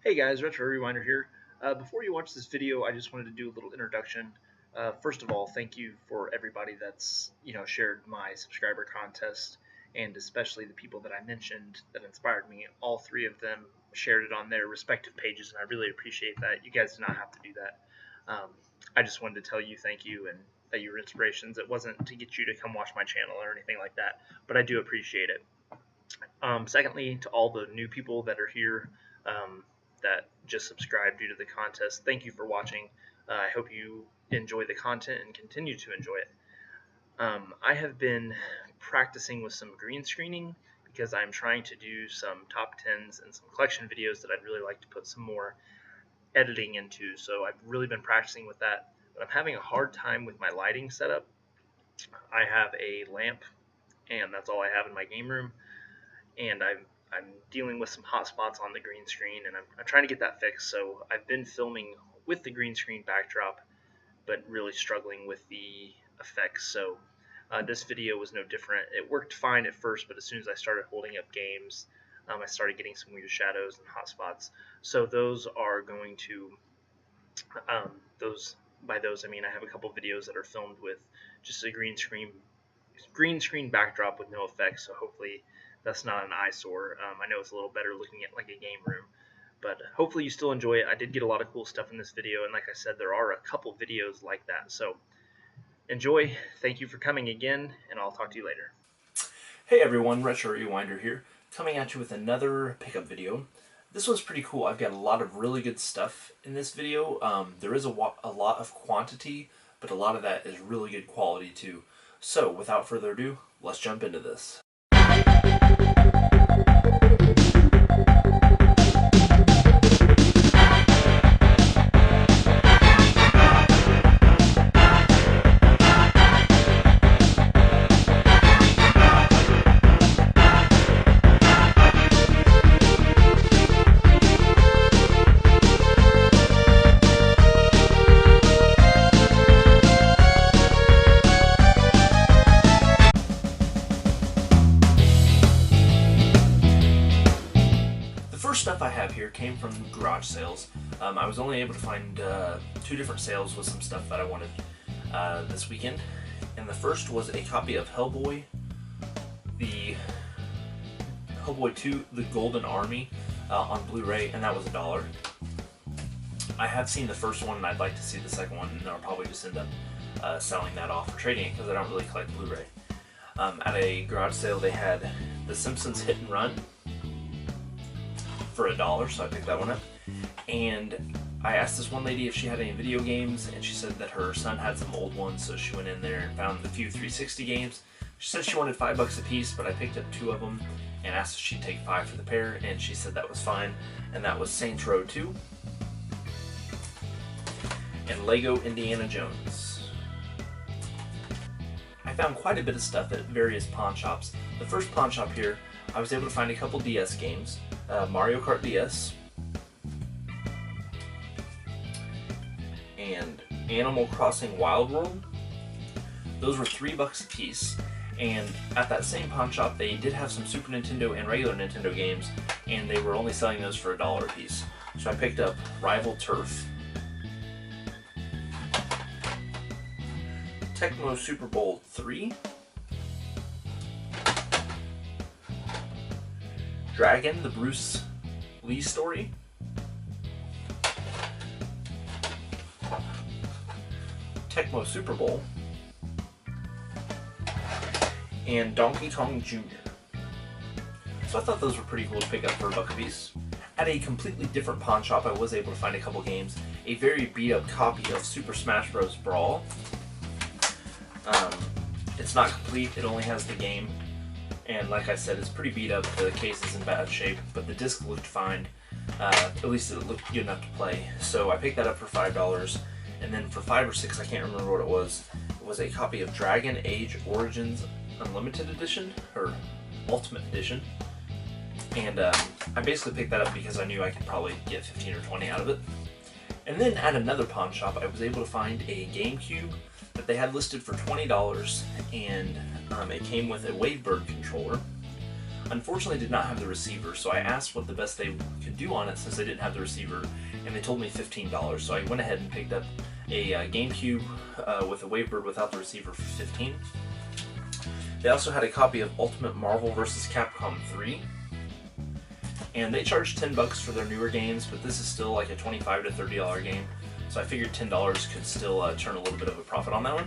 Hey guys, Retro Rewinder here. Before you watch this video, I just wanted to do a little introduction. First of all, thank you for everybody that's shared my subscriber contest, and especially the people that I mentioned that inspired me. All three of them shared it on their respective pages, and I really appreciate that. You guys do not have to do that. I just wanted to tell you thank you and that you were inspirations. It wasn't to get you to come watch my channel or anything like that, but I do appreciate it. Secondly, to all the new people that are here that just subscribed due to the contest, thank you for watching. I hope you enjoy the content and continue to enjoy it. I have been practicing with some green screening because I'm trying to do some top 10s and some collection videos that I'd really like to put some more editing into. So I've really been practicing with that, but I'm having a hard time with my lighting setup. I have a lamp, and that's all I have in my game room, and I'm dealing with some hot spots on the green screen, and I'm trying to get that fixed. So I've been filming with the green screen backdrop, but really struggling with the effects. So this video was no different. It worked fine at first, but as soon as I started holding up games, I started getting some weird shadows and hot spots. So those are going to those by those I mean I have a couple videos that are filmed with just a green screen backdrop with no effects. So hopefully that's not an eyesore. I know it's a little better looking at like a game room, but hopefully you still enjoy it. I did get a lot of cool stuff in this video, and like I said, there are a couple videos like that. So enjoy. Thank you for coming again, and I'll talk to you later. Hey everyone, Retro Rewinder here, coming at you with another pickup video. This one's pretty cool. I've got a lot of really good stuff in this video. There is a lot of quantity, but a lot of that is really good quality too. So without further ado, let's jump into this. Stuff I have here came from garage sales. I was only able to find two different sales with some stuff that I wanted this weekend, and the first was a copy of Hellboy, the Hellboy 2, The Golden Army on Blu-ray, and that was $1. I have seen the first one and I'd like to see the second one, and I'll probably just end up selling that off or trading it because I don't really collect Blu-ray. At a garage sale they had The Simpsons Hit and Run for $1, so I picked that one up. And I asked this one lady if she had any video games, and she said that her son had some old ones, so she went in there and found a few 360 games. She said she wanted $5 a piece, but I picked up two of them and asked if she'd take $5 for the pair, and she said that was fine. And that was Saints Row 2 and Lego Indiana Jones. I found quite a bit of stuff at various pawn shops. The first pawn shop here, I was able to find a couple DS games. Mario Kart DS and Animal Crossing Wild World. Those were $3 a piece, and at that same pawn shop they did have some Super Nintendo and regular Nintendo games, and they were only selling those for $1 a piece. So I picked up Rival Turf, Tecmo Super Bowl 3, Dragon, the Bruce Lee story, Tecmo Super Bowl, and Donkey Kong Jr. So I thought those were pretty cool to pick up for $1 a piece. At a completely different pawn shop I was able to find a couple games. A very beat up copy of Super Smash Bros. Brawl. It's not complete, it only has the game. And like I said, it's pretty beat up, the case is in bad shape, but the disc looked fine. At least it looked good enough to play. So I picked that up for $5, and then for $5 or $6, I can't remember what it was a copy of Dragon Age Origins Unlimited Edition, or Ultimate Edition. And I basically picked that up because I knew I could probably get 15 or 20 out of it. And then at another pawn shop, I was able to find a GameCube that they had listed for $20, and it came with a Wavebird controller, unfortunately did not have the receiver, so I asked what the best they could do on it since they didn't have the receiver, and they told me $15. So I went ahead and picked up a GameCube with a Wavebird without the receiver for $15. They also had a copy of Ultimate Marvel vs. Capcom 3, and they charged $10 for their newer games, but this is still like a $25 to $30 game, so I figured $10 could still turn a little bit of a profit on that one.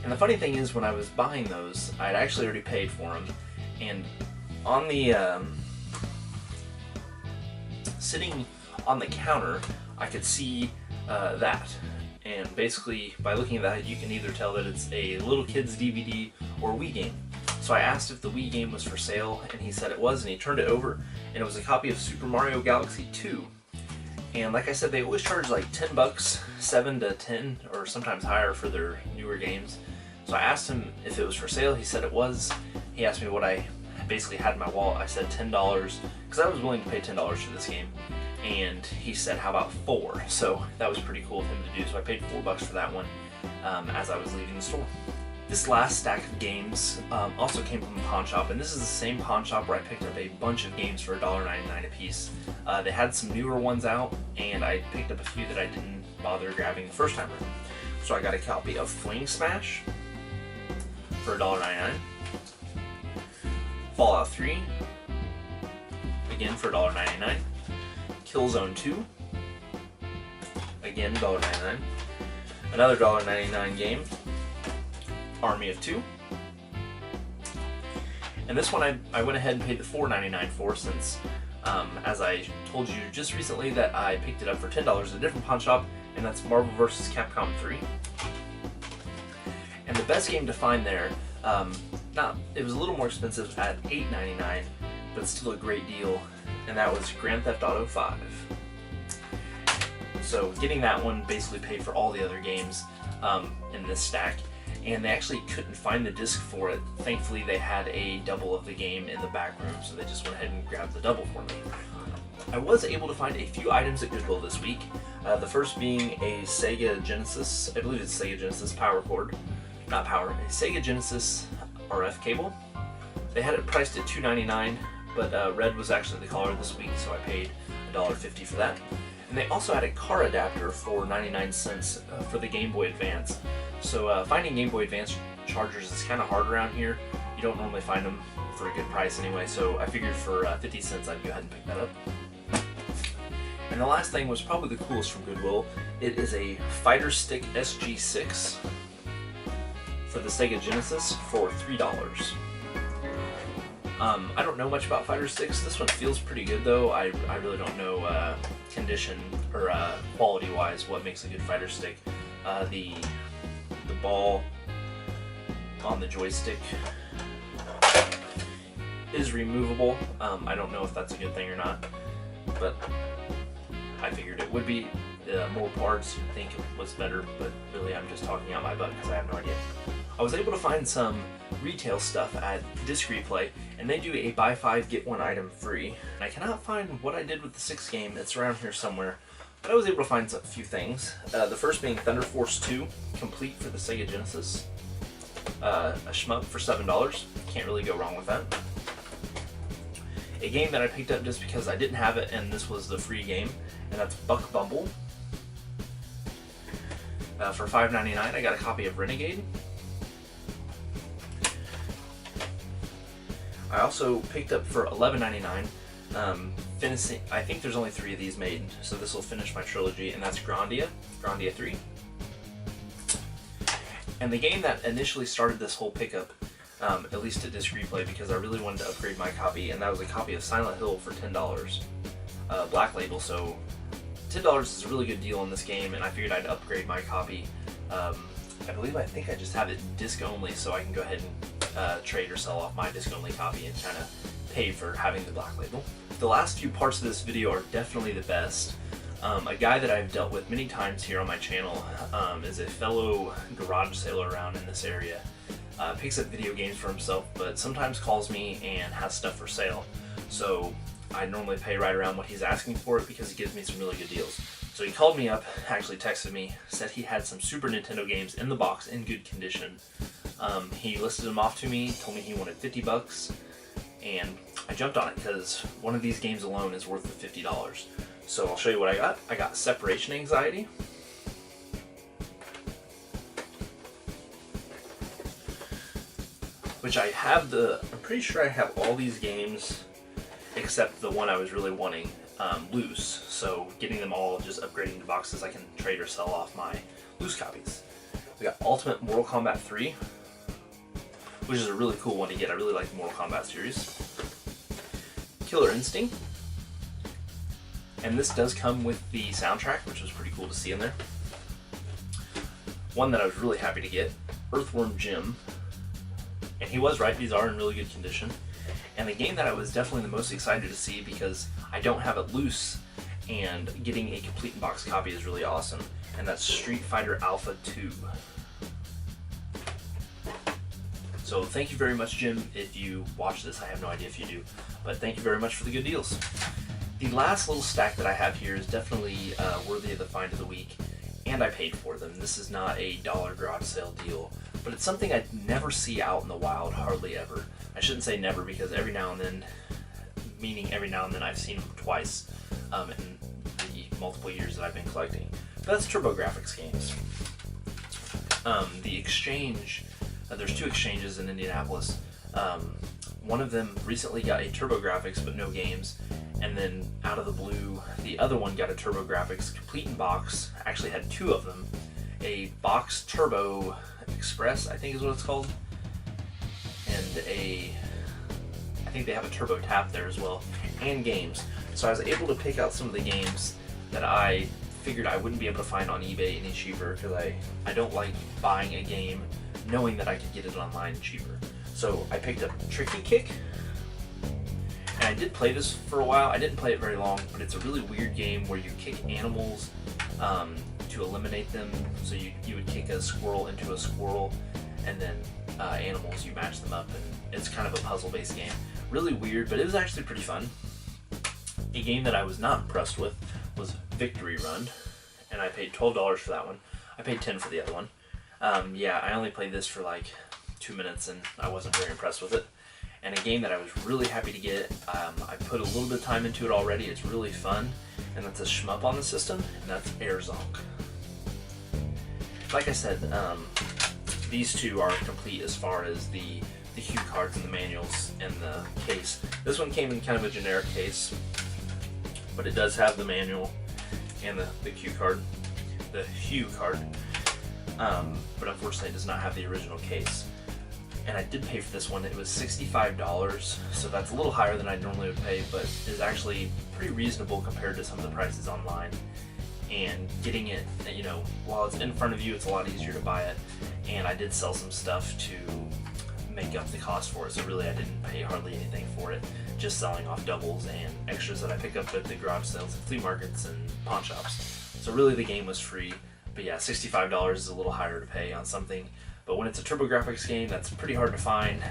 And the funny thing is, when I was buying those, I'd actually already paid for them, and on the sitting on the counter, I could see that. And basically, by looking at that, you can either tell that it's a little kid's DVD or Wii game. So I asked if the Wii game was for sale, and he said it was, and he turned it over, and it was a copy of Super Mario Galaxy 2. And like I said, they always charge like $10, 7 to 10, or sometimes higher for their newer games. So I asked him if it was for sale. He said it was. He asked me what I basically had in my wallet. I said $10, because I was willing to pay $10 for this game. And he said, how about $4? So that was pretty cool of him to do. So I paid $4 for that one as I was leaving the store. This last stack of games also came from a pawn shop, and this is the same pawn shop where I picked up a bunch of games for $1.99 a piece. They had some newer ones out, and I picked up a few that I didn't bother grabbing the first time around. So I got a copy of Fling Smash for $1.99, Fallout 3, again for $1.99, Killzone 2, again $1.99, another $1.99 game, Army of Two, and this one I went ahead and paid the $4.99 for, since as I told you just recently that I picked it up for $10 at a different pawn shop, and that's Marvel vs. Capcom 3. And the best game to find there, it was a little more expensive at $8.99, but still a great deal, and that was Grand Theft Auto 5. So getting that one basically paid for all the other games in this stack, and they actually couldn't find the disc for it. Thankfully, they had a double of the game in the back room, so they just went ahead and grabbed the double for me. I was able to find a few items at Goodwill this week, the first being a Sega Genesis, I believe it's Sega Genesis power cord, not power, a Sega Genesis RF cable. They had it priced at $2.99, but red was actually the color this week, so I paid $1.50 for that. And they also had a car adapter for 99 cents for the Game Boy Advance. So finding Game Boy Advance chargers is kind of hard around here. You don't normally find them for a good price anyway, so I figured for 50 cents I'd go ahead and pick that up. And the last thing was probably the coolest from Goodwill. It is a Fighter Stick SG6 for the Sega Genesis for $3. I don't know much about Fighter Sticks. This one feels pretty good though. I really don't know condition or quality wise what makes a good Fighter Stick. The ball on the joystick is removable. I don't know if that's a good thing or not, but I figured it would be. More parts, I think it was better, but really I'm just talking out my butt because I have no idea. I was able to find some retail stuff at Disc Replay, and they do a buy 5 get 1 item free. And I cannot find what I did with the 6th game. It's around here somewhere, but I was able to find a few things. The first being Thunder Force 2 complete for the Sega Genesis, a shmup for $7. Can't really go wrong with that. A game that I picked up just because I didn't have it and this was the free game, and that's Buck Bumble. For $5.99, I got a copy of Renegade. I also picked up for $11.99, finishing, I think there's only 3 of these made, so this will finish my trilogy, and that's Grandia 3. And the game that initially started this whole pickup, at least at Disc Replay, because I really wanted to upgrade my copy, and that was a copy of Silent Hill for $10, Black Label, so $10 is a really good deal in this game, and I figured I'd upgrade my copy. I think I just have it disc only, so I can go ahead and trade or sell off my disc only copy and kind of pay for having the Black Label. The last few parts of this video are definitely the best. A guy that I've dealt with many times here on my channel is a fellow garage sailor around in this area. Picks up video games for himself, but sometimes calls me and has stuff for sale. So I normally pay right around what he's asking for it because he gives me some really good deals. So he called me up, actually texted me, said he had some Super Nintendo games in the box in good condition. He listed them off to me, told me he wanted $50, and I jumped on it because one of these games alone is worth the $50. So I'll show you what I got. I got Separation Anxiety, which I have I'm pretty sure I have all these games except the one I was really wanting, loose. So getting them all, just upgrading the boxes, I can trade or sell off my loose copies. We got Ultimate Mortal Kombat 3, which is a really cool one to get. I really like the Mortal Kombat series. Killer Instinct, and this does come with the soundtrack, which was pretty cool to see in there. One that I was really happy to get, Earthworm Jim, and he was right, these are in really good condition. And the game that I was definitely the most excited to see, because I don't have it loose, and getting a complete in-box copy is really awesome, and that's Street Fighter Alpha 2. So thank you very much, Jim, if you watch this. I have no idea if you do, but thank you very much for the good deals. The last little stack that I have here is definitely worthy of the find of the week, and I paid for them. This is not a dollar garage sale deal, but it's something I never see out in the wild, hardly ever. I shouldn't say never, because every now and then, meaning every now and then, I've seen them twice in the multiple years that I've been collecting. But that's Grafx games. The exchange, there's two exchanges in Indianapolis. One of them recently got a Grafx but no games, and then out of the blue, the other one got a Grafx complete in box. Actually had two of them. A box Turbo Express, I think is what it's called, and I think they have a Turbo Tap there as well, and games. So I was able to pick out some of the games that I figured I wouldn't be able to find on eBay any cheaper, because I don't like buying a game knowing that I could get it online cheaper. So I picked up Tricky Kick, and I did play this for a while. I didn't play it very long, but it's a really weird game where you kick animals to eliminate them. So you would kick a squirrel into a squirrel, and then animals, you match them up, and it's kind of a puzzle-based game. Really weird, but it was actually pretty fun. A game that I was not impressed with was Victory Run, and I paid $12 for that one. I paid $10 for the other one. Yeah, I only played this for like 2 minutes, and I wasn't very impressed with it. And a game that I was really happy to get, I put a little bit of time into it already. It's really fun, and that's a shmup on the system, and that's Air Zonk. Like I said, these two are complete as far as the cue cards and the manuals and the case. This one came in kind of a generic case, but it does have the manual and the cue card, the hue card, but unfortunately it does not have the original case. And I did pay for this one. It was $65, so that's a little higher than I normally would pay, but is actually pretty reasonable compared to some of the prices online. And getting it, you know, while it's in front of you, it's a lot easier to buy it. And I did sell some stuff to make up the cost for it, so really I didn't pay hardly anything for it, just selling off doubles and extras that I pick up at the garage sales and flea markets and pawn shops. So really the game was free, but yeah, $65 is a little higher to pay on something. But when it's a Grafx game that's pretty hard to find,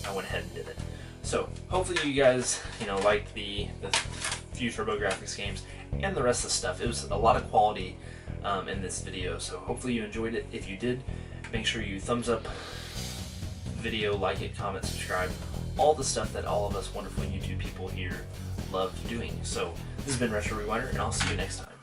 I went ahead and did it. So hopefully you guys, you know, liked the few Grafx games and the rest of the stuff. It was a lot of quality in this video, so hopefully you enjoyed it. If you did, make sure you thumbs up the video, like it, comment, subscribe, all the stuff that all of us wonderful YouTube people here love doing. So this has been Retro Rewinder, and I'll see you next time.